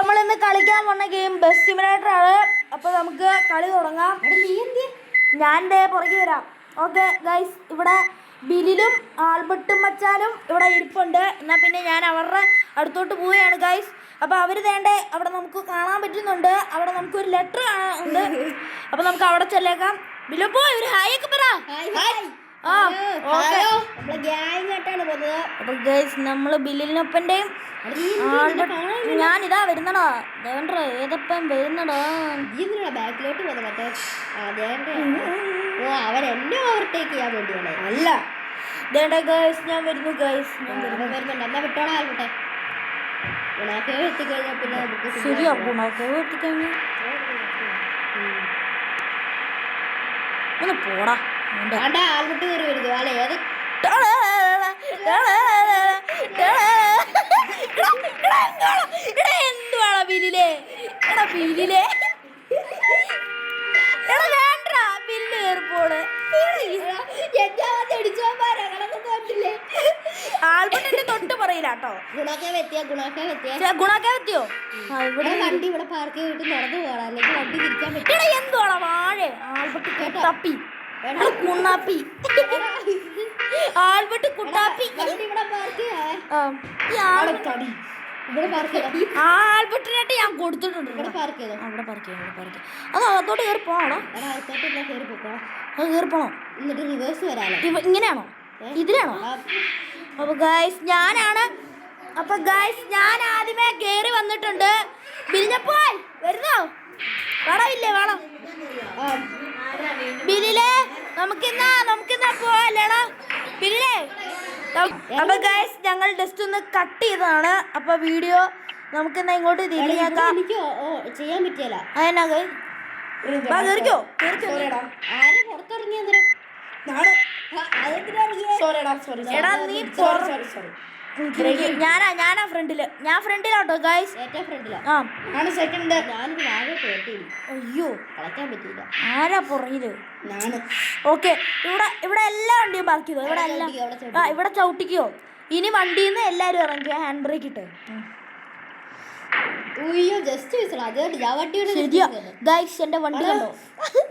നമ്മളിന്ന് കളിക്കാൻ പോണ ഗെയിം ബസ് സിമുലേറ്റർ ആണ്. അപ്പോൾ നമുക്ക് കളി തുടങ്ങാം. ഞാൻ ദേ പുറകെ വരാം. ഓക്കെ ഗൈസ്, ഇവിടെ ബിലിലും ആൽബർട്ടും മച്ചാനും ഇവിടെ ഇരിപ്പുണ്ട്. എന്നാൽ പിന്നെ ഞാൻ അവരുടെ അടുത്തോട്ട് പോവുകയാണ് ഗൈസ്. അപ്പോൾ അവർ വേണ്ടേ അവിടെ നമുക്ക് കാണാൻ പറ്റുന്നുണ്ട്. അവിടെ നമുക്കൊരു ലെറ്റർ കാണാനുണ്ട്. അപ്പോൾ നമുക്ക് അവിടെ ചെല്ലേക്കാം. ബിലു പോയി ഒരു ഹായ് ഒക്കെ പറ. അപ്പൊ ഗൈസ് നമ്മള് ബില്ലിനൊപ്പന്റെയും ഞാനിതാ വരുന്നടാ. ദേണ്ട ഏതപ്പം വരുന്നടാ. ബാക്കിലോട്ട് പോകുന്നത് മറ്റേ അവരെന്നെ ഓവർടേക്ക് ചെയ്യാൻ വേണ്ടിയാണ്. അല്ല ദേണ്ട ഗൈസ് ഞാൻ വരുന്നു. ഗൈസ് ഞാൻ വരുന്നുണ്ട്. എന്നാ വിട്ടോളാം ആൽബട്ടെ. ഗുണാക്കേവ് എത്തിക്കഴിഞ്ഞാൽ പിന്നെ നമുക്ക് ശരിയാ. ഗുണാക്കേവ് എത്തിക്കഴിഞ്ഞാൽ ഒന്ന് പോടാ. ആൽബട്ട് കയറി വരുന്നു. അല്ല ഏത് എന്തുവാടാ ബില്ലിലെ എടാ ബില്ലിലെ എടാ വേണ്ടാ ബില്ല് കയറിപ്പോള്. ആൽബർട്ടിന്റെ തൊട്ട് പറയില്ലാട്ടോ. ഗുണാക്കേവെത്തിയോ? വണ്ടി ഇവിടെ പാർക്ക് ചെയ്തിട്ട് നടന്നു പോകണം, അല്ലെങ്കിൽ വണ്ടി തിരിക്കാൻ പറ്റും. എന്തുവാടാ വാഴ ആൽബർട്ട് തപ്പി കുണ്ണാപ്പി ആൽബർട്ട് കുട്ടാപ്പി ആൽബർട്ടിനായിട്ട് ഞാൻ കൊടുത്തിട്ടുണ്ട്. ഇവിടെ പാർക്ക് ചെയ്തോ? അവിടെ പാർക്ക് ചെയ്യാം. അത് അകത്തോട്ട് കയറി പോകണോ? അത് കയറി പോണോ? എന്നിട്ട് റിവേഴ്സ് വരാനോ? ഇങ്ങനെയാണോ? ഇതിലാണോ? അപ്പൊ ഗൈസ് ഞാനാണ്. അപ്പൊ ഗൈസ് ഞാൻ ആദ്യമേ കയറി വന്നിട്ടുണ്ട്. ബിരിഞ്ഞപ്പോയി വരുന്നോ? വേണമില്ലേ? വേണം ബിരിലെ. നമുക്കിന്നാ പോവാല്ലേടാ ബിരിലെ. അപ്പൊ ഗൈസ് ഞങ്ങൾ ജസ്റ്റ് ഒന്ന് കട്ട് ചെയ്തതാണ്. അപ്പൊ വീഡിയോ നമുക്കിന്നാ ഇങ്ങോട്ട് തിരിഞ്ഞേക്കാം. ചെയ്യാൻ പറ്റിയല്ല. അതെന്നാ ഗൈസ് കേറിക്കോ. ആരും പുറത്തിറങ്ങിയ എടാ നീ ഞാനാ ഫ്രണ്ടില്. ഞാൻ ഫ്രണ്ടിലാട്ടോ ഗൈസ്. അയ്യോ കളിക്കാൻ പറ്റിയില്ല. ആരാ പുറകില്? ഓക്കെ ഇവിടെ എല്ലാ വണ്ടിയും പാർക്ക് ചെയ്തോ. ഇവിടെ എല്ലാം ഇവിടെ ചവിട്ടിക്കോ. ഇനി വണ്ടിന്ന് എല്ലാരും ഇറങ്ങിക്കോ. ഹാൻഡ് ബ്രേക്ക് ഇട്ട്. ശരിയാ ഗൈസ് എന്റെ വണ്ടി കണ്ടോ?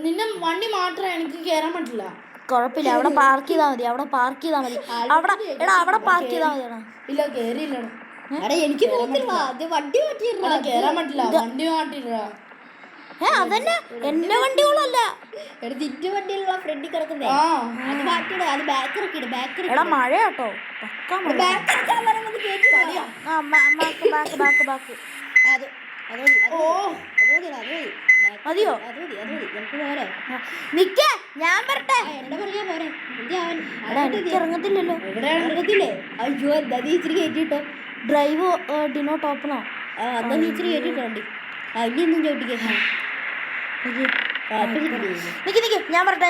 നിന്നെ വണ്ടി മാത്രമേ എനിക്ക് കയറാൻ പറ്റില്ല. കുഴപ്പമില്ല, അവിടെ പാർക്ക് ചെയ്താൽ മതി. അവിടെ പാർക്ക് ചെയ്താൽ മതി. അവിടെ എടാ അവിടെ പാർക്ക് ചെയ്താൽ മതി. ഇല്ല കേറിയില്ലടാ. എനിക്ക് വണ്ടി കേറാൻ പറ്റില്ല. വണ്ടി മാറ്റില്ല. അതന്നെ എന്റെ വണ്ടികളല്ല. തിറ്റു വണ്ടിയിലുള്ള ഫ്രണ്ടിൽ കിടക്കുന്നേ അത് മാറ്റിയിട. അത് ബാക്ക് ഇറക്കിയിട്. ബാക്ക് എടാ മഴ കേട്ടോ. മതിയോ? നിക്ക ഞാൻ വരട്ടെ. എനിക്ക് ഇറങ്ങത്തില്ലല്ലോ. അയ്യോ എന്താ നീ ഇച്ചിരി കയറ്റിട്ടോ. Drive denote ഓപ്പണോ? എന്നാ നീ ഇച്ചിരി കയറ്റിട്ടോ വണ്ടി. ഇനി ഒന്നും ചോദിക്കേ. ഞാൻ വരട്ടെ.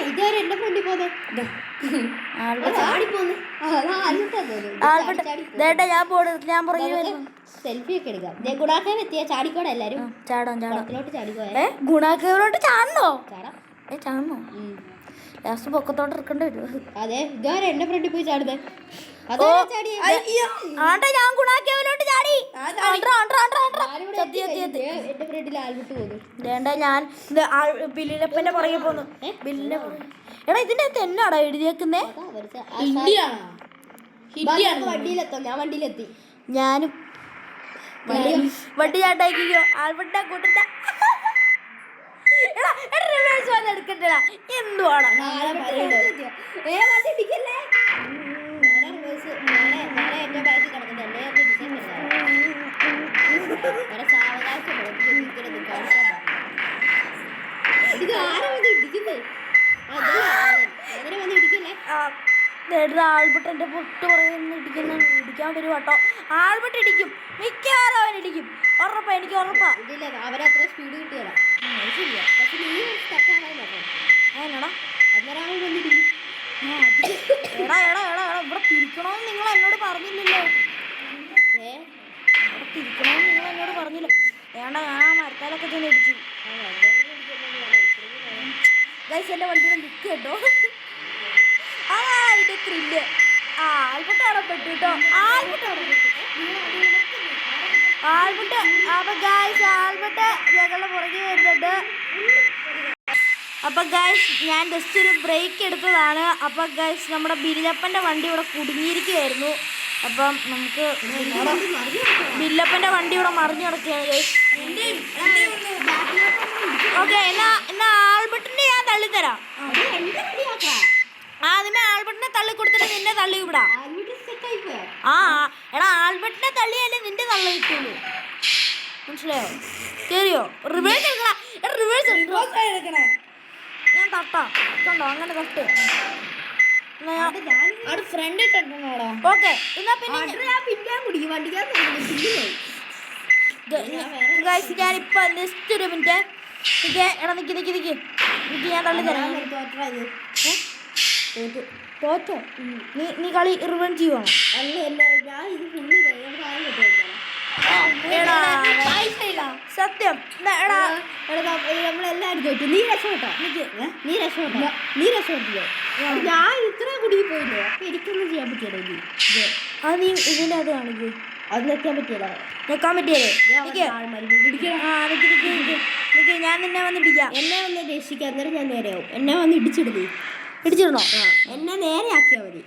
ഇതുവരെ എന്റെ ഫ്രണ്ടിൽ പോന്നെ ഞാൻ പുറകെ വരുന്നു. സെൽഫി ഒക്കെ എടുക്കാം. ഗുണാക്കേവ് എത്തിയ ചാടിക്കോടെ എല്ലാരും. ഗുണാക്കേവിലോട്ട് ചാടണോ? ചാടണോ? ലാസ്റ്റ് പൊക്കത്തോട്ട് ഇറക്കേണ്ടി വരും. അതെ ഇതുവരെ എന്റെ ഫ്രണ്ടിൽ പോയി ചാടുന്നേ. ഞാൻ ഗുണാക്കേവിലോട്ട് ചാടി. എന്റെ ഫ്രണ്ടിൽ ആൽബിട്ട് പോകുന്നു. വേണ്ട ഞാൻ ബില്ലിനപ്പന്റെ പുറകെ പോന്നു. ബില്ലിന്റെ എടാ ഇതിന്റെ അകത്ത് എന്നാടാ എഴുതിയേക്കുന്നേ? വണ്ടിയിലെത്തോ? ഞാൻ വണ്ടിയിലെത്തി. ഞാനും വണ്ടി ചാട്ടാക്കിക്കോ. ആൽബർട്ടാ കൂട്ടണ്ട. എടുക്കണ്ടടാ. എന്തുവാണ് ആൽബർട്ട് എന്റെ പൊട്ട് പറയുന്ന ഇടിക്കാൻ വരും കേട്ടോ. ആൽബർട്ട് ഇടിക്കും. മിക്കവാറും അവൻ ഇടിക്കും. ഉറപ്പാ, എനിക്ക് ഉറപ്പാ. അവരത്ര സ്പീഡ് കിട്ടിയതാ. ഇവിടെ തിരിക്കണോന്ന് നിങ്ങൾ എന്നോട് പറഞ്ഞില്ലല്ലോ. വേണ്ട ഞാൻ മരക്കാലൊക്കെ ചെന്ന് ഇടിച്ചു. ഗൈസ് എന്റെ വണ്ടിയുടെ ലുക്ക് കേട്ടോ. ഇത് ത്രില്ല്. ആൽബർട്ട് അവിടെ പെട്ടു കേട്ടോ. ആൽബർട്ട് അവിടെ പെട്ടു. ആൽബർട്ട് അപ്പൊ ഗായ്സ് ആൽബർട്ട് ഞങ്ങളുടെ പുറകെ വരുന്നുണ്ട്. അപ്പൊ ഗായ്സ് ഞാൻ ജസ്റ്റ് ഒരു ബ്രേക്ക് എടുത്തതാണ്. അപ്പൊ ഗായ്സ് നമ്മുടെ ബില്ലപ്പന്റെ വണ്ടി ഇവിടെ കുടുങ്ങിയിരിക്കുകയായിരുന്നു. അപ്പം നമുക്ക് ബില്ലപ്പന്റെ വണ്ടി ഇവിടെ മറിഞ്ഞു കിടക്കുകയാണ് ഗായ്സ്. ഓക്കെ എന്നാ ആൽബർട്ടിനെ ഞാൻ തള്ളിത്തരാം. ആദ്യമേ ആൽബർട്ടിനെ തള്ളി കൊടുത്തിട്ട് നിന്നെ തള്ളി വിടാം. ആ എടാ ആൽബർട്ടിനെ തള്ളിയല്ലേ നിന്റെ തള്ളി കിട്ടുള്ളൂ. മനസ്സിലായോ? കേറിയോ? റിവേഴ്സ് എടുക്കണേ. ഞാൻ തട്ടാം കണ്ടോ അങ്ങനെ തട്ട്. ഫ്രണ്ട് ഇട്ടോടാ. ഓക്കെ എന്നാ പിന്നെ ഞാനിപ്പോ ജസ്റ്റ് ഒരു മിനിറ്റ് എടാ നിക്ക് ഞാൻ തള്ളി തരാം. തോറ്റോ? നീ കളി റിവെഞ്ച് ചെയ്യുവാണോ? സത്യം നമ്മളെല്ലാരും തോറ്റു. നീ രക്ഷപ്പെട്ടോ. ഞാൻ ഇത്ര കുടുങ്ങി പോയില്ലേ. അപ്പൊ എനിക്കൊന്നും ചെയ്യാൻ പറ്റിയല്ലോ. അത് നീ ഇതിന്റെ അത് കാണിക്കൂ. അത് നിൽക്കാൻ പറ്റിയല്ലോ. നിൽക്കാൻ പറ്റിയല്ലേ? ഞാൻ നിന്നെ വന്ന് ഇടിക്കാം. എന്നെ വന്ന് രക്ഷിക്കാം. അന്നേരം ഞാൻ നേരെയാവും. എന്നെ വന്ന് ഇടിച്ചിടണോ? എന്നെ നേരെ ആക്കിയാൽ മതി.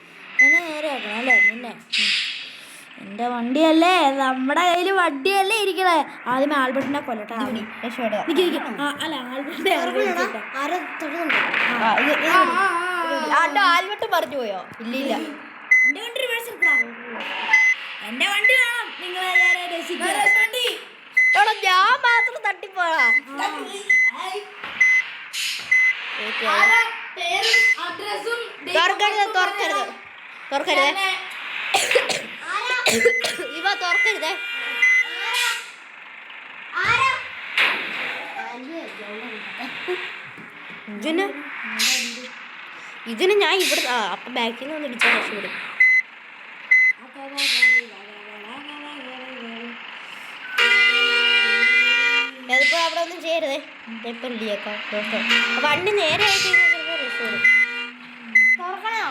എന്നെ നേരെ ആക്കണം അല്ലേ? നിന്നെ എൻ്റെ വണ്ടിയല്ലേ, നമ്മുടെ കയ്യിൽ വണ്ടിയല്ലേ ഇരിക്കണേ. ആദ്യമേ ആൽബർട്ടിനെ കൊല്ലട്ടെ. ആൽബർട്ട് പറഞ്ഞു പോയോ? ഇല്ലില്ല. എൻ്റെ വണ്ടി റിവേഴ്സ് എടുക്കണം. എൻ്റെ വണ്ടി വേണം. ഞാൻ മാത്രം തട്ടിപ്പോടാ. തുറക്കരുത് ഇവ തുറക്കരുതേ. ഇതിന് ഞാൻ ഇവിടെ അപ്പൊ ബാക്കിൽ നിന്ന് ഒന്ന് ഇടിച്ചാൽ രക്ഷപ്പെടും. അതിപ്പോ അവിടെ ഒന്നും ചെയ്യരുതേ. ഇപ്പൊ റെഡിയാക്കാം. വണ്ടി നേരെ ആയിട്ട് രക്ഷപ്പെടും. തുറക്കണോ?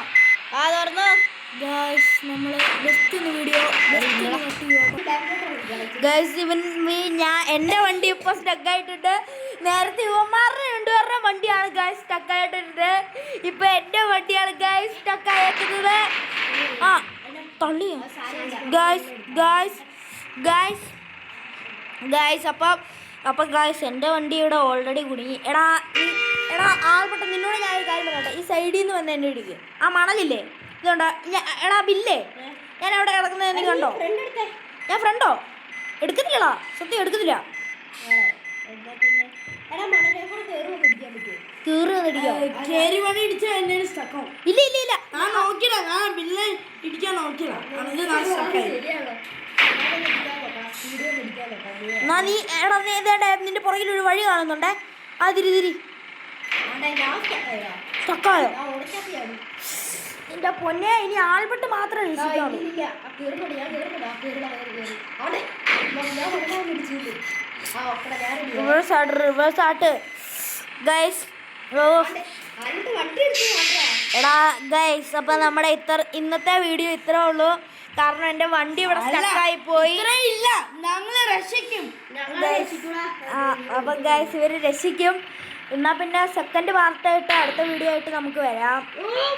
ആ തുറന്നോ. എന്റെ വണ്ടി ഇപ്പൊ സ്റ്റക്ക് ആയിട്ടുണ്ട്. നേരത്തെ ഇവന്മാരുടെ രണ്ടുപേരുടെ വണ്ടിയാണ് ഗായ്സ് സ്റ്റക്ക് ആയിട്ടുണ്ട്. ഇപ്പൊ എന്റെ വണ്ടിയാണ് ഗായ്സ് സ്റ്റക്ക് ആയിരിക്കുന്നത്. ആ തള്ളിയോ ഗായ്സ് അപ്പൊ ഗായ്സ് എന്റെ വണ്ടി ഇവിടെ ഓൾറെഡി കുടുങ്ങി. എടാ ആൾപ്പെട്ട നിന്നോട് ഞാൻ ഒരു കാര്യം പറയട്ടെ. ഈ സൈഡിൽ നിന്ന് വന്ന് എന്നെ ഇടിക്കും. ആ മണലില്ലേ ഇതുണ്ടോ? എടാ ബില്ലേ ഞാൻ അവിടെ കിടക്കുന്നത് നീ കണ്ടോ? ഞാൻ ഫ്രണ്ടോ എടുക്കത്തില്ലടാ. സത്യം എടുക്കത്തില്ല. ഇല്ല എന്നാ നീ എടാ നിന്റെ പുറകിൽ ഒരു വഴി കാണുന്നുണ്ടേ. ആ തിരി സ്റ്റക്കായോ? എന്റെ പൊന്നെ ഇനി ആൾപ്പെട്ട് മാത്രമേ റിവേഴ്സ് ആട്ട് ഗൈസ്. എടാ ഗൈസ് അപ്പൊ നമ്മുടെ ഇന്നത്തെ വീഡിയോ ഇത്രേ ഉള്ളൂ. കാരണം എന്റെ വണ്ടി ഇവിടെ സ്റ്റക്കായി പോയി. അപ്പൊ ഗൈസ് ഇവര് രക്ഷിക്കും. എന്നാ പിന്നെ സെക്കൻഡ് പാർട്ടായിട്ട് അടുത്ത വീഡിയോ ആയിട്ട് നമുക്ക് വരാം.